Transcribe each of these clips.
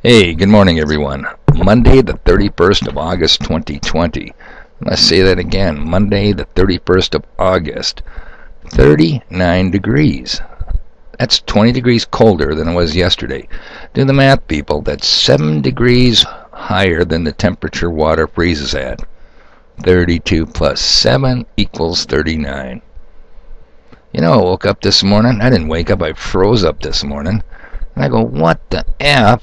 Hey, good morning, everyone. Monday, the 31st of August, 2020. Let's say that again. Monday, the 31st of August. 39 degrees. That's 20 degrees colder than it was yesterday. Do the math, people. That's 7 degrees higher than the temperature water freezes at. 32 plus 7 equals 39. You know, I woke up this morning. I didn't wake up. I froze up this morning. And I go, what the F?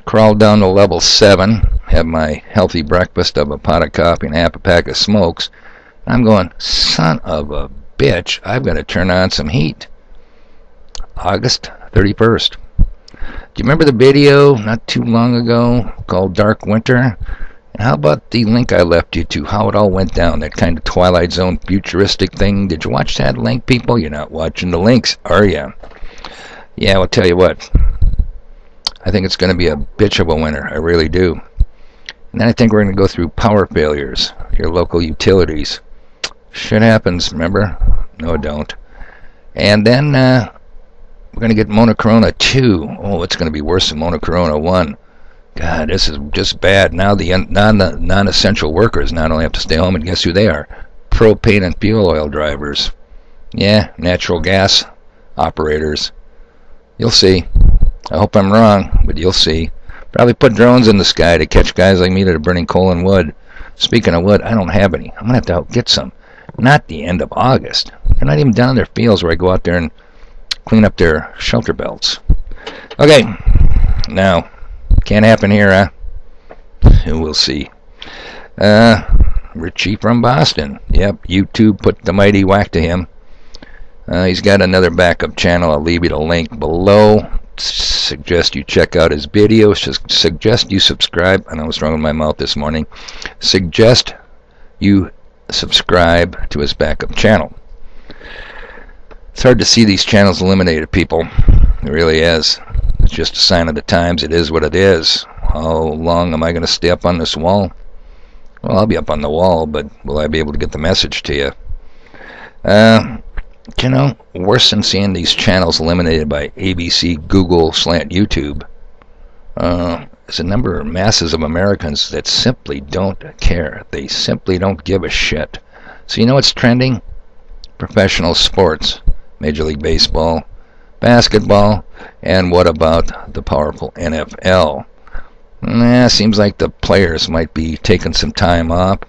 Crawled down to level 7, have my healthy breakfast of a pot of coffee and half a pack of smokes. I'm going, son of a bitch, I've got to turn on some heat. August 31st. Do you remember the video not too long ago called Dark Winter? And how about the link I left you to, how it all went down, that kind of Twilight Zone futuristic thing? Did you watch that link, people? You're not watching the links, are you? Yeah, I'll tell you what. I think it's going to be a bitch of a winter. I really do. And then I think we're going to go through power failures, your local utilities. Shit happens, remember? No, don't. And then we're going to get Monocorona 2. Oh, it's going to be worse than Monocorona 1. God, this is just bad. Now the non-essential workers not only have to stay home, and guess who they are? Propane and fuel oil drivers. Yeah, natural gas operators. You'll see. I hope I'm wrong, but you'll see. Probably put drones in the sky to catch guys like me that are burning coal and wood. Speaking of wood, I don't have any. I'm going to have to get some. Not the end of August. They're not even down in their fields where I go out there and clean up their shelter belts. Okay. Now, can't happen here, huh? We'll see. Richie from Boston. Yep, YouTube put the mighty whack to him. He's got another backup channel. I'll leave you the link below. Suggest you check out his videos. Suggest you subscribe. I know what's wrong with my mouth this morning. Suggest you subscribe to his backup channel. It's hard to see these channels eliminated, people. It really is. It's just a sign of the times. It is what it is. How long am I going to stay up on this wall? Well, I'll be up on the wall, but will I be able to get the message to you? You know, worse than seeing these channels eliminated by ABC, Google, YouTube, is a number of masses of Americans that simply don't care. They simply don't give a shit. So you know what's trending? Professional sports, Major League Baseball, basketball, and what about the powerful NFL? Seems like the players might be taking some time off.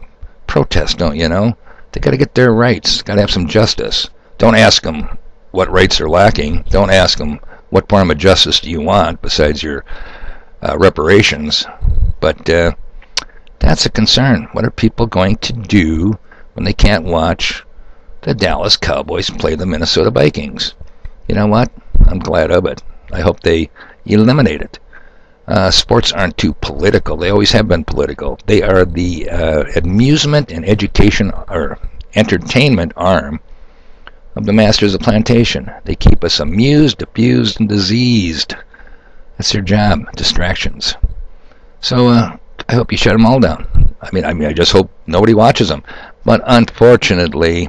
Protest, don't you know? They got to get their rights. Got to have some justice. Don't ask them what rights are lacking. Don't ask them what form of justice do you want besides your reparations. But that's a concern. What are people going to do when they can't watch the Dallas Cowboys play the Minnesota Vikings? You know what? I'm glad of it. I hope they eliminate it. Sports aren't too political. They always have been political. They are the amusement and education or entertainment arm of the masters of plantation. They keep us amused, abused, and diseased. That's their job, distractions. So I hope you shut them all down. I mean, I just hope nobody watches them. But unfortunately,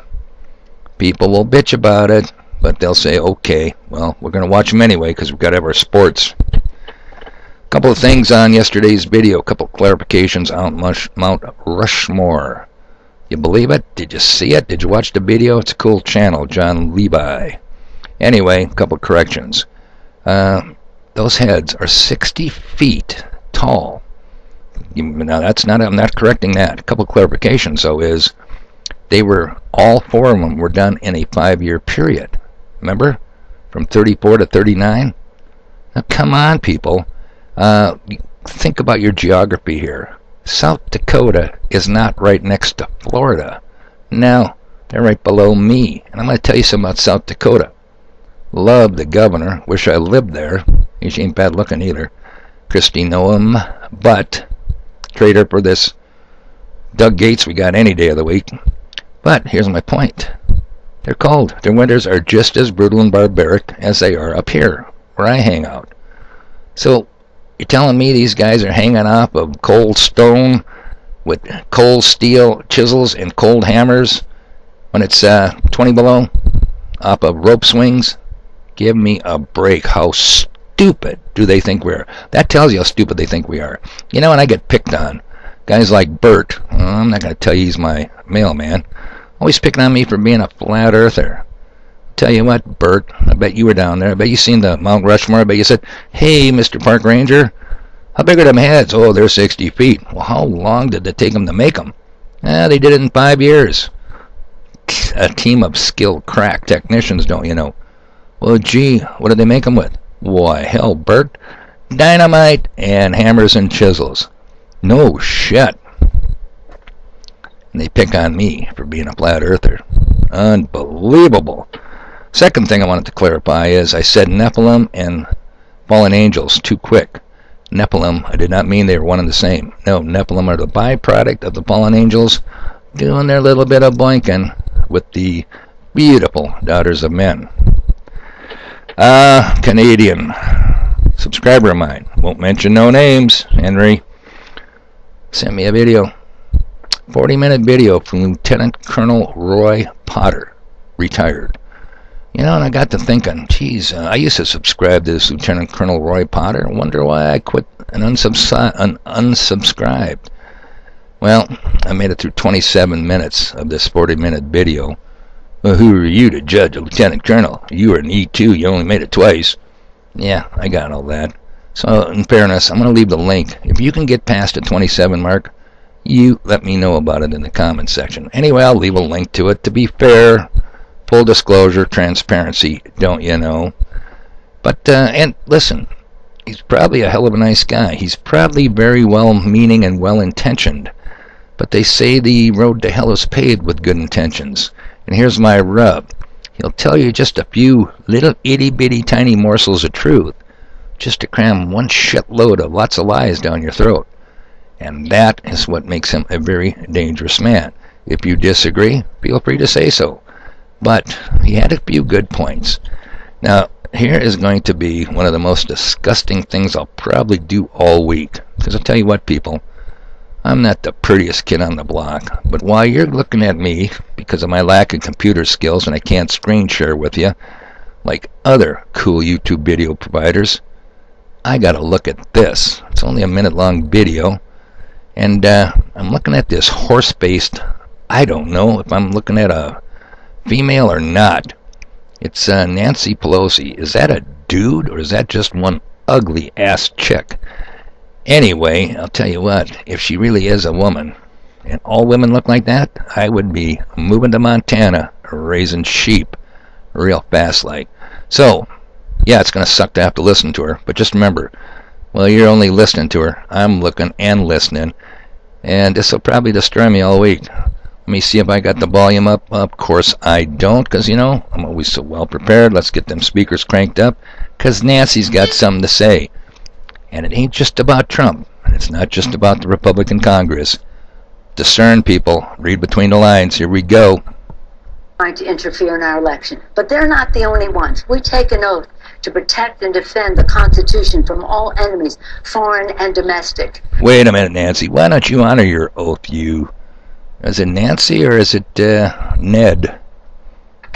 people will bitch about it, but they'll say, okay, well, we're going to watch them anyway because we've got to have our sports. A couple of things on yesterday's video, a couple of clarifications on Mount Rushmore. You believe it? Did you see it? Did you watch the video? It's a cool channel, John Levi. Anyway, a couple corrections. Those heads are 60 feet tall. Now, that's not. I'm not correcting that. A couple clarifications, though, is they were, all four of them were done in a 5-year period. Remember? From 34 to 39? Now, come on, people. Think about your geography here. South Dakota is not right next to Florida. No, they're right below me. And I'm going to tell you something about South Dakota. Love the governor. Wish I lived there. She ain't bad looking either. Kristi Noem. But trade her for this Doug Gates we got any day of the week. But here's my point. They're cold. Their winters are just as brutal and barbaric as they are up here, where I hang out. So you're telling me these guys are hanging off of cold stone with cold steel chisels and cold hammers when it's 20 below off of rope swings? Give me a break. How stupid do they think we are? That tells you how stupid they think we are. You know, and I get picked on. Guys like Bert, I'm not going to tell you he's my mailman, always picking on me for being a flat earther. Tell you what, Bert, I bet you were down there. I bet you seen the Mount Rushmore. I bet you said, hey, Mr. Park Ranger, how big are them heads? Oh, they're 60 feet. Well, how long did it take them to make them? They did it in 5 years. A team of skilled crack technicians, don't you know? Well, gee, what did they make them with? Why, hell, Bert, dynamite and hammers and chisels. No shit. And they pick on me for being a flat earther. Unbelievable. Second thing I wanted to clarify is I said Nephilim and fallen angels too quick. Nephilim, I did not mean they were one and the same. No, Nephilim are the byproduct of the fallen angels doing their little bit of boinking with the beautiful daughters of men. Canadian subscriber of mine, won't mention no names, Henry, sent me a video, 40-minute video from Lieutenant Colonel Roy Potter, retired. You know, and I got to thinking, geez, I used to subscribe to this Lieutenant Colonel Roy Potter. I wonder why I quit and unsubscribed. Well, I made it through 27 minutes of this 40-minute video. Well, who are you to judge a Lieutenant Colonel? You were an E2, you only made it twice. Yeah, I got all that. So, in fairness, I'm going to leave the link. If you can get past the 27 mark, you let me know about it in the comment section. Anyway, I'll leave a link to it. To be fair, full disclosure, transparency, don't you know? But, and listen, he's probably a hell of a nice guy. He's probably very well-meaning and well-intentioned. But they say the road to hell is paved with good intentions. And here's my rub. He'll tell you just a few little itty-bitty tiny morsels of truth, just to cram one shitload of lots of lies down your throat. And that is what makes him a very dangerous man. If you disagree, feel free to say so. But he had a few good points. Now, here is going to be one of the most disgusting things I'll probably do all week. Because I'll tell you what, people, I'm not the prettiest kid on the block. But while you're looking at me, because of my lack of computer skills and I can't screen share with you, like other cool YouTube video providers, I gotta look at this. It's only a minute-long video. And I'm looking at this horse-based, I don't know if I'm looking at a female or not. It's Nancy Pelosi. Is that a dude or is that just one ugly ass chick? Anyway, I'll tell you what, if she really is a woman and all women look like that, I would be moving to Montana raising sheep real fast like. So, yeah, it's going to suck to have to listen to her, but just remember, well, you're only listening to her. I'm looking and listening, and this will probably destroy me all week. Let me see if I got the volume up. Of course I don't, because, you know, I'm always so well prepared. Let's get them speakers cranked up, because Nancy's got something to say. And it ain't just about Trump. And it's not just about the Republican Congress. Discern, people. Read between the lines. Here we go. Trying to interfere in our election. But they're not the only ones. We take an oath to protect and defend the Constitution from all enemies, foreign and domestic. Wait a minute, Nancy. Why don't you honor your oath, you? Is it Nancy or is it Ned?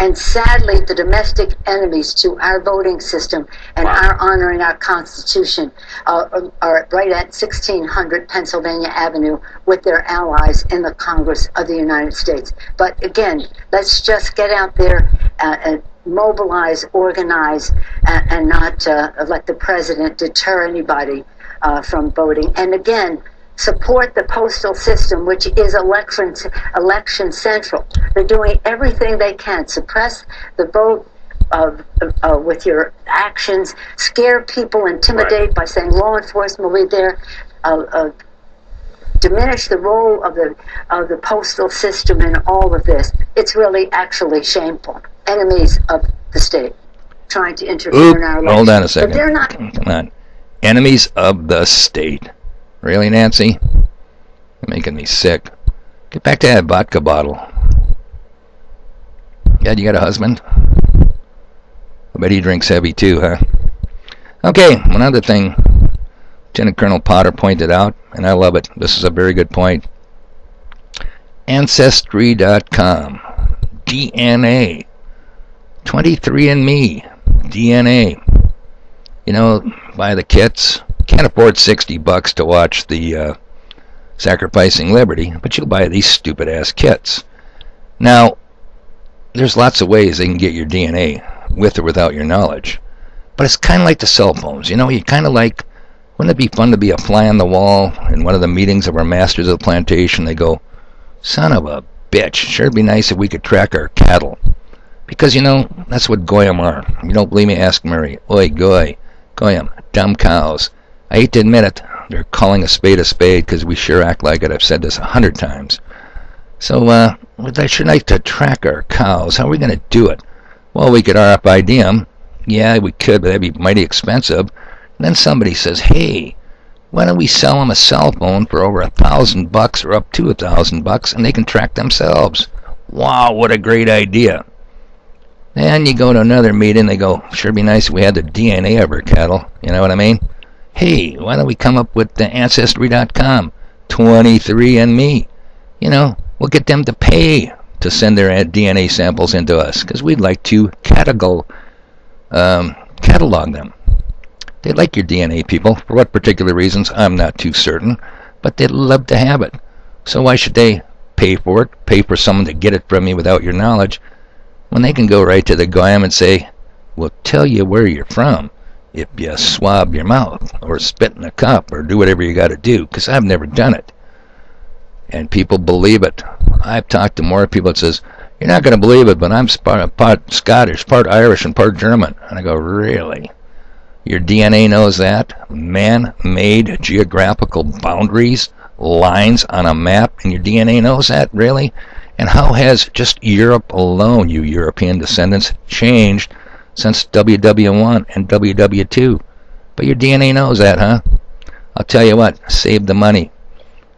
And sadly, the domestic enemies to our voting system and our honoring our Constitution are right at 1600 Pennsylvania Avenue with their allies in the Congress of the United States. But again, let's just get out there and mobilize, organize, and not let the president deter anybody from voting. And again, support the postal system, which is election central. They're doing everything they can. Suppress the vote with your actions, scare people, intimidate by saying law enforcement will be there, diminish the role of the postal system in all of this. It's really actually shameful. Enemies of the state trying to interfere in our election. Hold on a second. But they're not. Come on. Enemies of the state. Really, Nancy? You're making me sick. Get back to that vodka bottle. Yeah, you got a husband? I bet he drinks heavy too, huh? Okay, one other thing Lieutenant Colonel Potter pointed out, and I love it. This is a very good point. Ancestry.com. DNA. 23andMe. DNA. buy the kits. Can't afford $60 to watch the Sacrificing Liberty, but you'll buy these stupid-ass kits. Now, there's lots of ways they can get your DNA with or without your knowledge. But it's kind of like the cell phones. You kind of like, wouldn't it be fun to be a fly on the wall in one of the meetings of our masters of the plantation? They go, son of a bitch, sure be nice if we could track our cattle. Because, that's what Goyim are. You don't believe me? Ask Murray. Oi, Goyim, dumb cows. I hate to admit it, they're calling a spade because we sure act like it. I've said this 100 times. So, I sure like to track our cows. How are we going to do it? Well, we could RFID them. Yeah, we could, but that'd be mighty expensive. And then somebody says, hey, why don't we sell them a cell phone for over $1,000 or up to $1,000 and they can track themselves? Wow, what a great idea. Then you go to another meeting, they go, sure be nice if we had the DNA of our cattle. You know what I mean? Hey, why don't we come up with the Ancestry.com, 23andMe? We'll get them to pay to send their DNA samples into us because we'd like to catalog them. They like your DNA, people. For what particular reasons, I'm not too certain, but they'd love to have it. So why should they pay for it, pay for someone to get it from me without your knowledge, when they can go right to the Goyim and say, we'll tell you where you're from if you swab your mouth or spit in a cup or do whatever you got to do, because I've never done it. And people believe it. I've talked to more people that says, you're not going to believe it, but I'm part Scottish, part Irish, and part German. And I go, really? Your DNA knows that? Man-made geographical boundaries, lines on a map, and your DNA knows that? Really? And how has just Europe alone, you European descendants, changed since WW1 and WW2? But your DNA knows that, huh? I'll tell you what, save the money.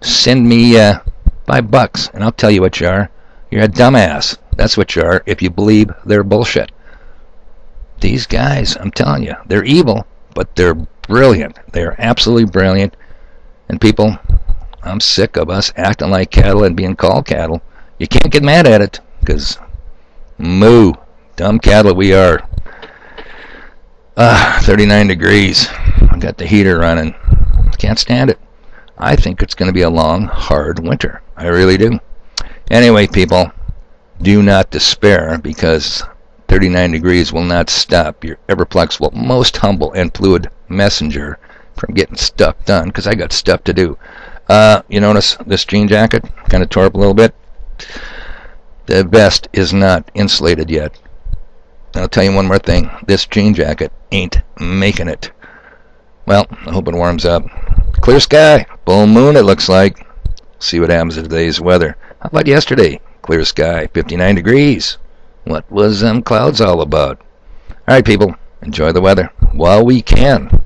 Send me $5 and I'll tell you what you are. You're a dumbass. That's what you are if you believe their bullshit. These guys, I'm telling you, they're evil, but they're brilliant. They're absolutely brilliant. And people, I'm sick of us acting like cattle and being called cattle. You can't get mad at it, because moo, dumb cattle we are. 39 degrees. I got the heater running. Can't stand it. I think it's going to be a long, hard winter. I really do. Anyway, people, do not despair, because 39 degrees will not stop your ever-flexible, most humble and fluid messenger from getting stuff done, because I got stuff to do. You notice this jean jacket kind of tore up a little bit? The vest is not insulated yet. I'll tell you one more thing. This jean jacket ain't making it. Well, I hope it warms up. Clear sky. Full moon, it looks like. See what happens to today's weather. How about yesterday? Clear sky, 59 degrees. What was them clouds all about? All right, people, enjoy the weather while we can.